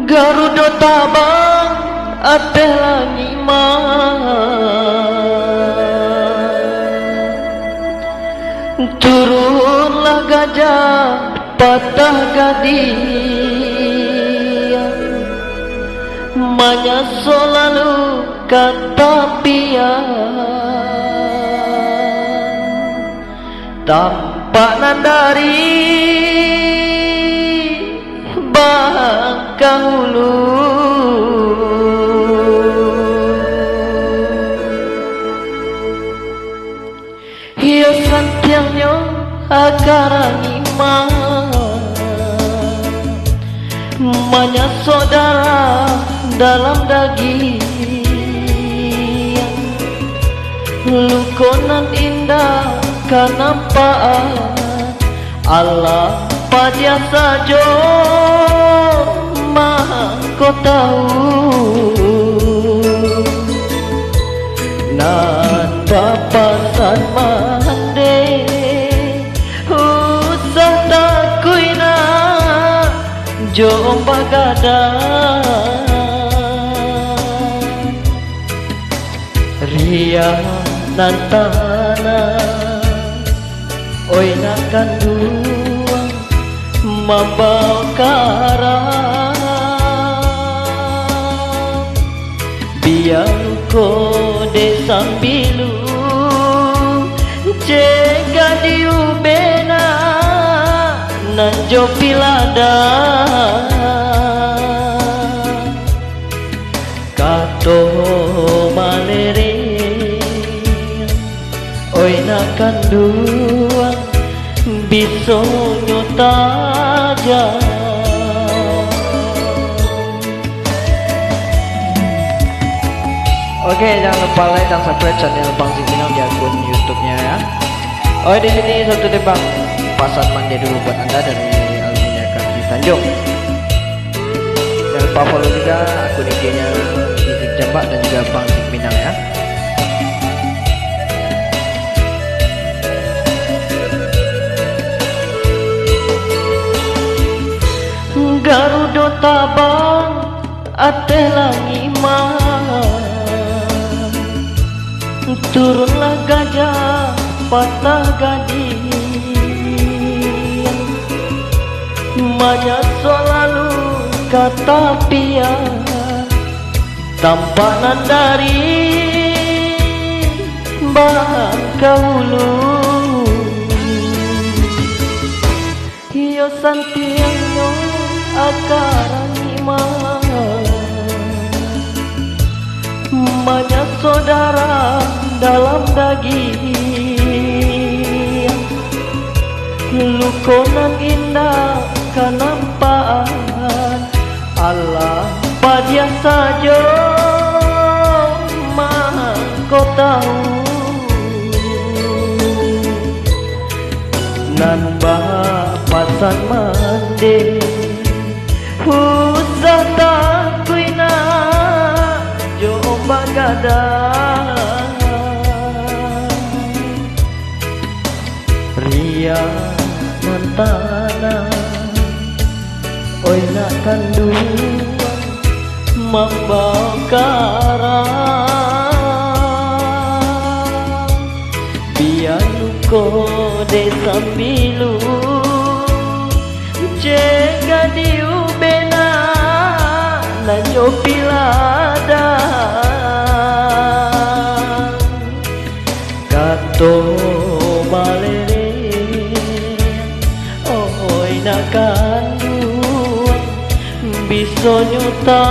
Garuda tabang ateh langima, turunlah gajah patah gadi, manya selalu kata pian, tampak nandari Bangkahulu. Hiasan tiangnya akarangima, manya saudara dalam daging, lukonan indah kanampaan Allah pada saja mah kau tahu, nan papasan mande usah takuina jom bagadan ria nantana oi nakan dua mambau karang biar ko de sambilu jega diubena nanjo pilada kato malere oi nakan dua biso nyotaja. Oke, jangan lupa like dan subscribe channel Bang Zikminang di akun YouTube-nya ya. Oh, di sini satu tembang pasan mandi dulu buat Anda dari albumnya Kaki Tanjung. Jangan lupa follow juga akun IG-nya Izik Jambak dan juga Bang Zikminang ya. Garuda tabang ateh langima, turunlah gajah patah gadi, manya selalu kata pian, tampanan dari Bangkahulu. Hiasan tiangnya akarangima, manya saudara dalam daging, lukonan indah kanampaan Allah pada saja mah kau tahu, nan pasan mande usah takuina jom bagadan ria nantana oi nakan dua mambau karang biar luko de sambilu jega diubena nanyo pilada kato malere oi nakan dua biso nyuta